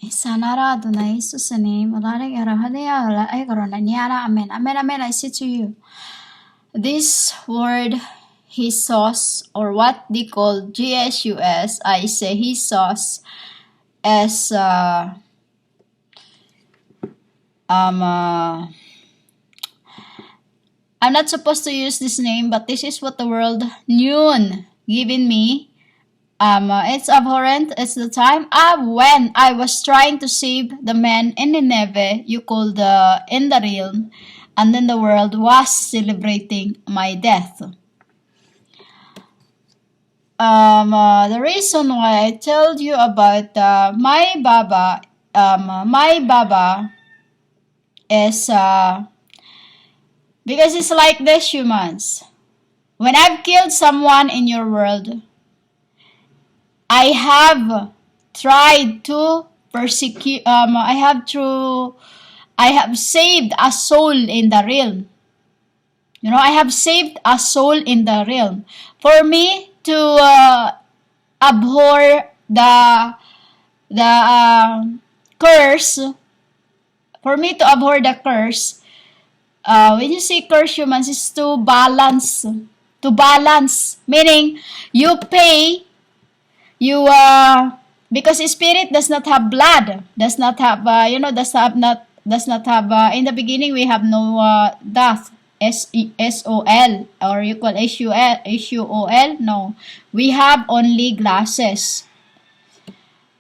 Sanara Adonai Jesus name, Amen, amen, amen, amen. I say to you, this word Jesus, or what they call GSUS, I say Jesus as I'm not supposed to use this name, but this is what the world knew giving me. It's abhorrent. It's the time when I was trying to save the man in Nineveh, you called in the realm, and then the world was celebrating my death. The reason why I told you about my Baba is because it's like this, humans. When I've killed someone in your world, I have tried to persecute. I have saved a soul in the realm. I have saved a soul in the realm. For me to abhor the curse, for me to abhor the curse, when you say curse, humans, is to balance. To balance, meaning you pay, because spirit does not have blood, does not have, in the beginning we have no death, S-O-L, or you call S-U-O-L, no. We have only glasses.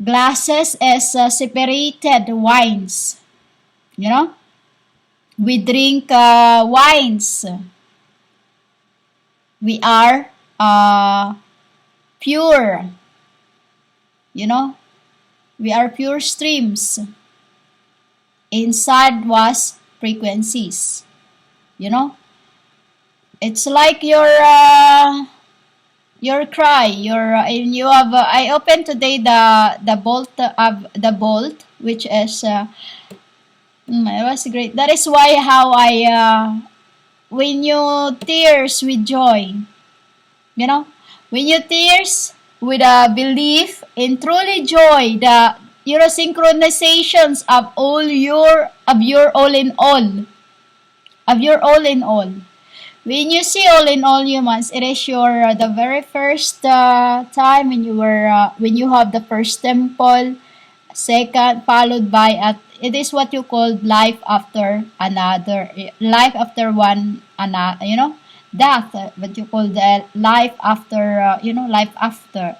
Glasses as separated wines. We drink wines. We are pure. We are pure streams. Inside was frequencies. It's like your cry. You have. I opened today the bolt of the bolt, which is it was great. That is why how I when you tears with joy, when you tears with a belief in truly joy, the synchronizations of your all in all, of your all in all. When you see all in all, humans, it is your the very first time when you have the first temple, second followed by it is what you call life after another, life after one another, death, what you call the life after, life after.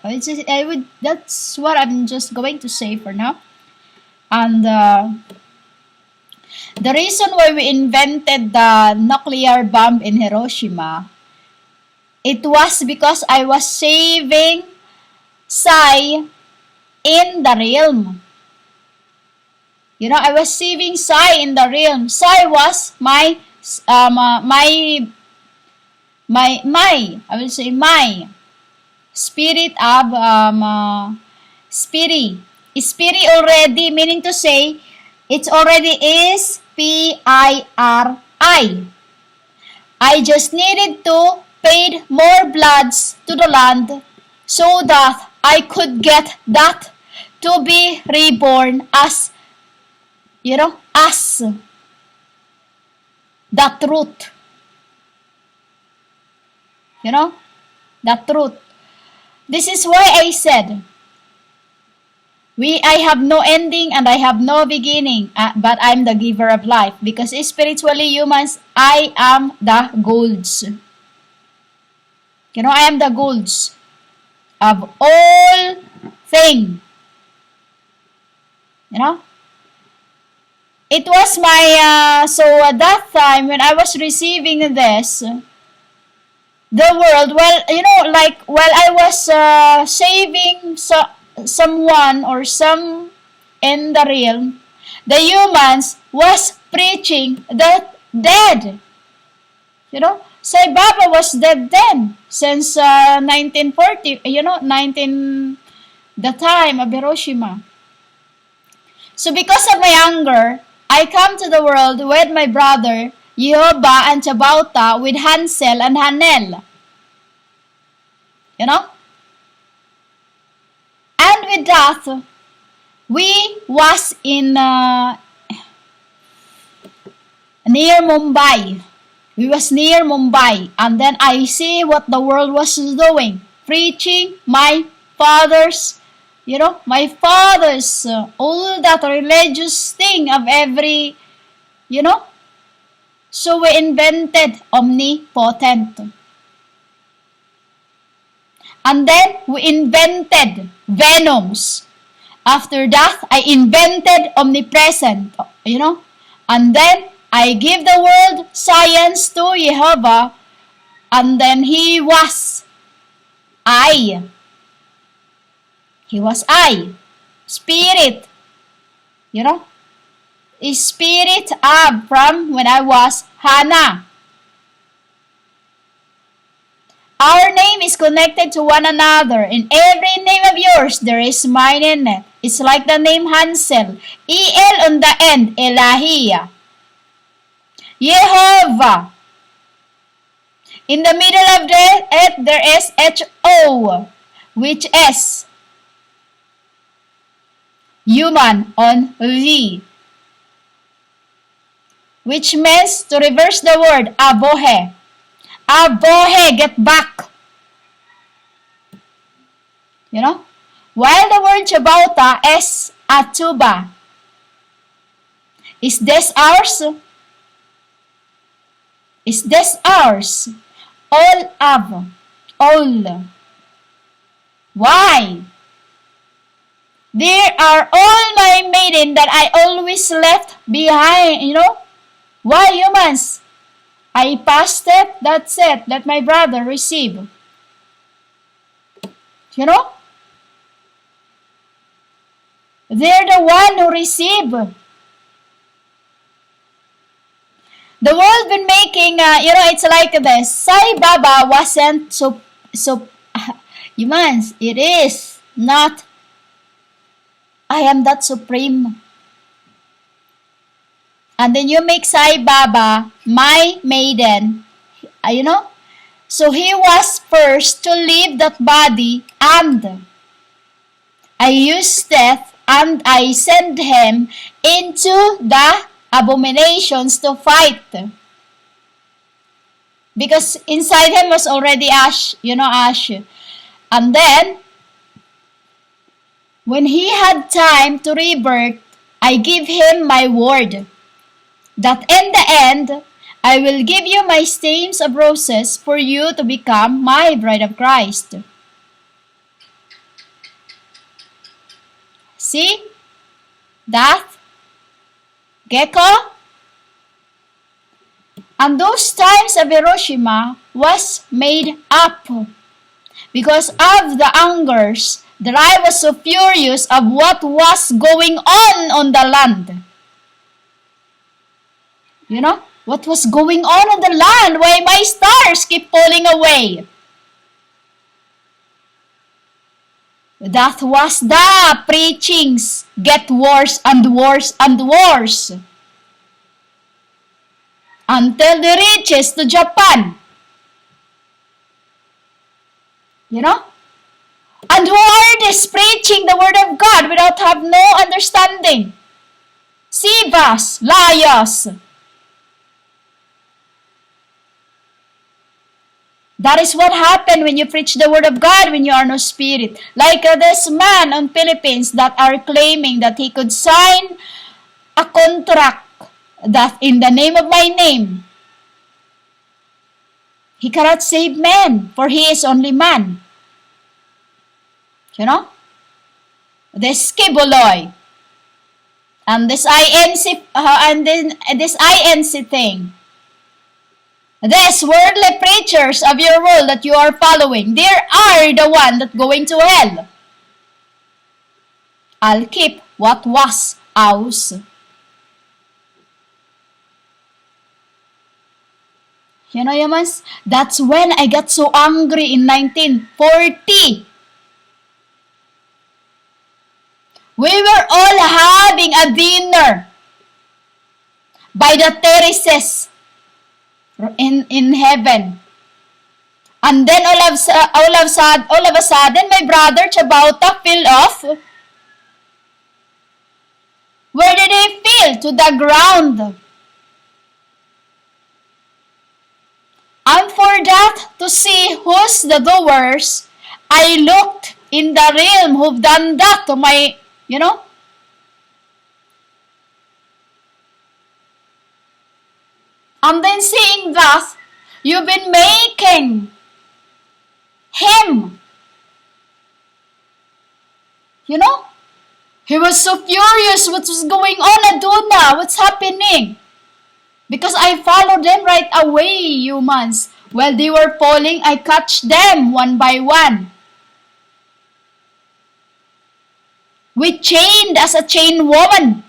That's what I'm just going to say for now. And the reason why we invented the nuclear bomb in Hiroshima, it was because I was saving Sai in the realm. I was saving Sai in the realm. Sai was my spirit of spirit. Spirit already, meaning to say, it already is P-I-R-I. I just needed to pay more bloods to the land so that I could get that to be reborn as, as the truth. The truth. This is why I said, I have no ending and I have no beginning, but I'm the giver of life. Because spiritually, humans, I am the golds. I am the golds of all things. It was my, so at that time when I was receiving this, the world, while I was saving someone or some in the realm, the humans was preaching that dead. Sai Baba was dead then, since 1940, the time of Hiroshima. So because of my anger, I come to the world with my brother, Yehovah and Chabauta, with Hansel and Hanel. And with that, we was in near Mumbai. We was near Mumbai, and then I see what the world was doing, preaching my father's, my father's all that religious thing of every, you know. So we invented omnipotent. And then we invented venoms. After that, I invented omnipresent, And then I give the world science to Jehovah. And then he was I. He was I. Spirit. Spirit up from when I was Hannah. Our name is connected to one another. In every name of yours, there is mine in it. It's like the name Hansel. E-L on the end, Elahia. Jehovah. In the middle of it, there is H-O, which is human on V. Which means, to reverse the word, abohe. Abohe, get back. While the word Chabauta is atuba. Is this ours? Is this ours? All of. All. Why? There are all my maiden that I always left behind, Why, humans? I passed it, that's it. Let my brother receive. They're the one who receive. The world been making, it's like this. Sai Baba wasn't so humans, it is not, I am that supreme. And then you make Sai Baba my maiden, So he was first to leave that body, and I used death, and I sent him into the abominations to fight. Because inside him was already ash, ash. And then, when he had time to rebirth, I give him my word that in the end, I will give you my stems of roses for you to become my bride of Christ. See? That? Gecko? And those times of Hiroshima was made up because of the angers that I was so furious of what was going on the land. What was going on the land? Why my stars keep falling away? That was the preachings get worse and worse and worse. Until they reaches to Japan. And who are these preaching the word of God without have no understanding? Sivas, liars. That is what happened when you preach the word of God when you are no spirit. Like this man on Philippines that are claiming that he could sign a contract that in the name of my name, he cannot save men, for he is only man. This Kibuloy. And this INC, and then this INC thing. These worldly preachers of your world that you are following, they are the one that going to hell. I'll keep what was ours. Humans, that's when I got so angry in 1940. We were all having a dinner by the terraces in heaven. And then all of a sudden, my brother Chabauta fell off. to the ground. And for that, to see who's the doers, I looked in the realm who've done that to my, And then seeing that, you've been making him, he was so furious. What was going on, Aduna? What's happening? Because I followed them right away, humans. While they were falling, I catch them one by one. We chained as a chain woman.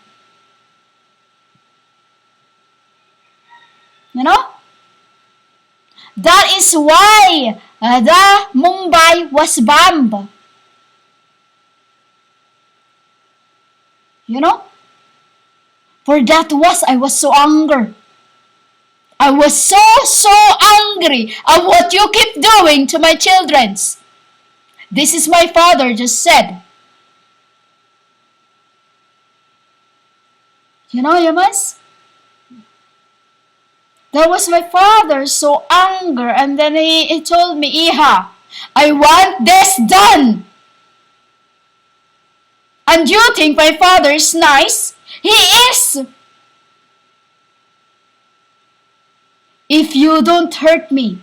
That is why the Mumbai was bombed. For that I was so angry. I was so angry at what you keep doing to my children. This is my father just said. Humans? That was my father so angry, and then he told me, Iha, I want this done. And you think my father is nice? He is. If you don't hurt me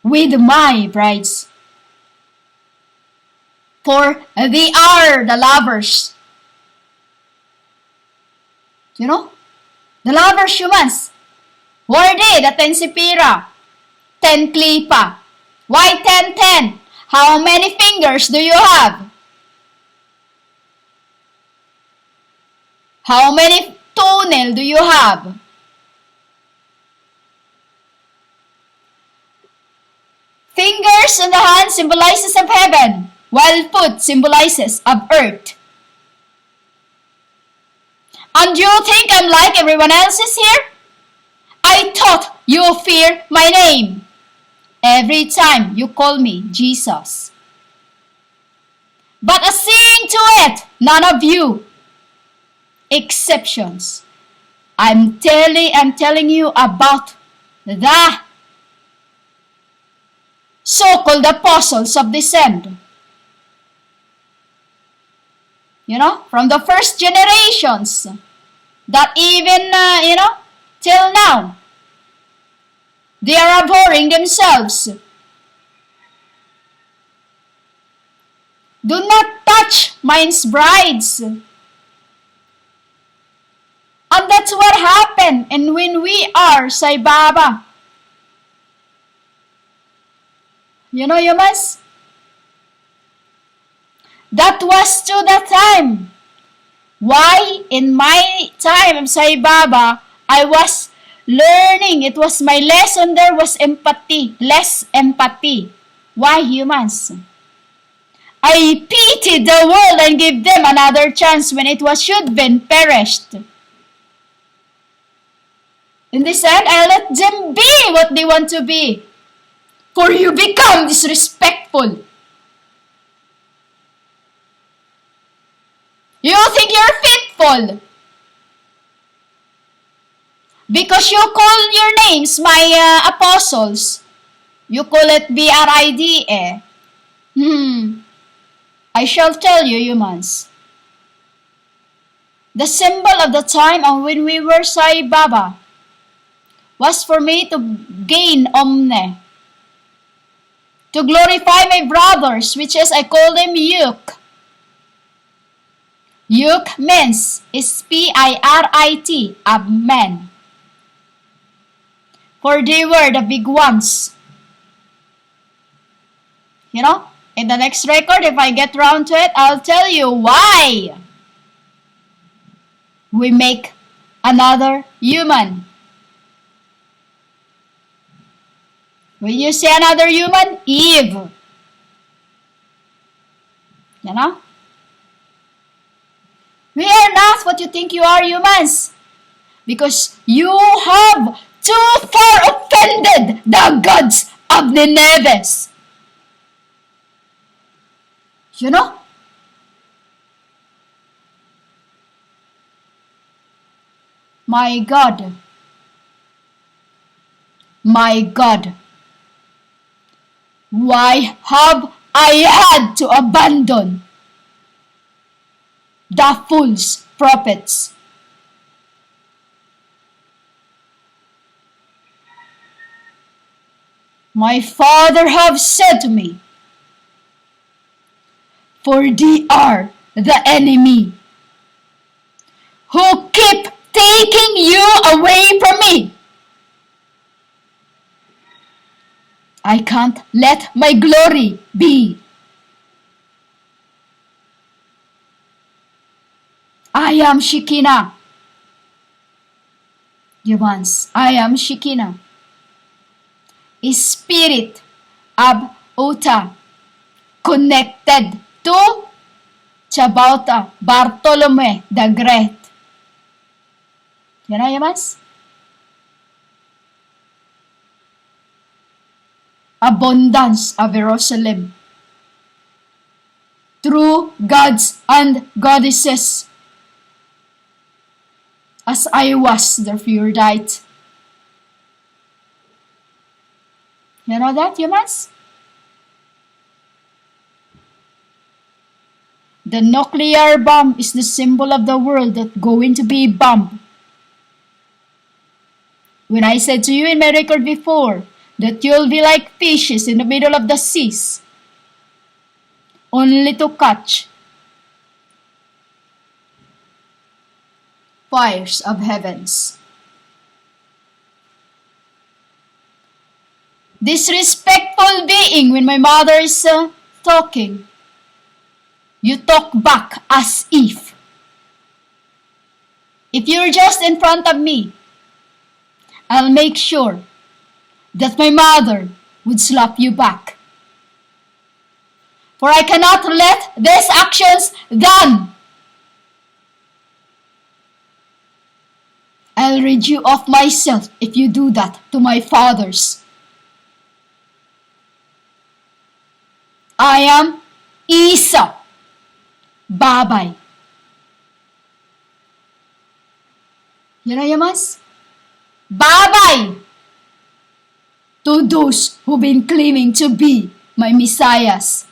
with my brides, for they are the lovers. The lovers, humans. Who are they? The 10 sipira, 10 klipa. Why 10? How many fingers do you have? How many toenails do you have? Fingers on the hand symbolizes of heaven, while foot symbolizes of earth. And you think I'm like everyone else is here? I thought you fear my name every time you call me Jesus. But seeing to it, none of you exceptions. I'm telling you about the so-called apostles of this end. From the first generations that even, till now, they are abhorring themselves. Do not touch mine's brides. And that's what happened. And when we are Sai Baba, humans, that was to the time. Why in my time of Sai Baba, I was learning. It was my lesson there was empathy. Less empathy. Why humans? I pitied the world and gave them another chance when it should have been perished. In this end, I let them be what they want to be. For you become disrespectful. You think you're fitful. Because you call your names my apostles. You call it BRIDE. I shall tell you, humans. The symbol of the time on when we were Sai Baba was for me to gain omne. To glorify my brothers, which is I call them Yuk. Yuk means is P-I-R-I-T, of men. For they were the big ones. In the next record, if I get round to it, I'll tell you why we make another human. When you say another human, Eve. We are not what you think you are, humans. Because you have too far offended the gods of Nineveh. My God, my God, why have I had to abandon the false prophets? My father have said to me, for they are the enemy who keep taking you away from me. I can't let my glory be. I am Shekinah. Humans, I am Shekinah. A spirit of Uta connected to Chabauta Bartolome the Great. Yan na, Yamas? Abundance of Jerusalem. True gods and goddesses. As I was the Feuerdite. You know that, Yamas? The nuclear bomb is the symbol of the world that's going to be bombed. When I said to you in my record before that you'll be like fishes in the middle of the seas, only to catch fires of heavens. Disrespectful being when my mother is talking. You talk back as if you're just in front of me, I'll make sure that my mother would slap you back. For I cannot let these actions done. I'll rid you of myself if you do that to my fathers. I am Isa. Babay. Yan na, Yamas? Babay to those who've been claiming to be my messiahs.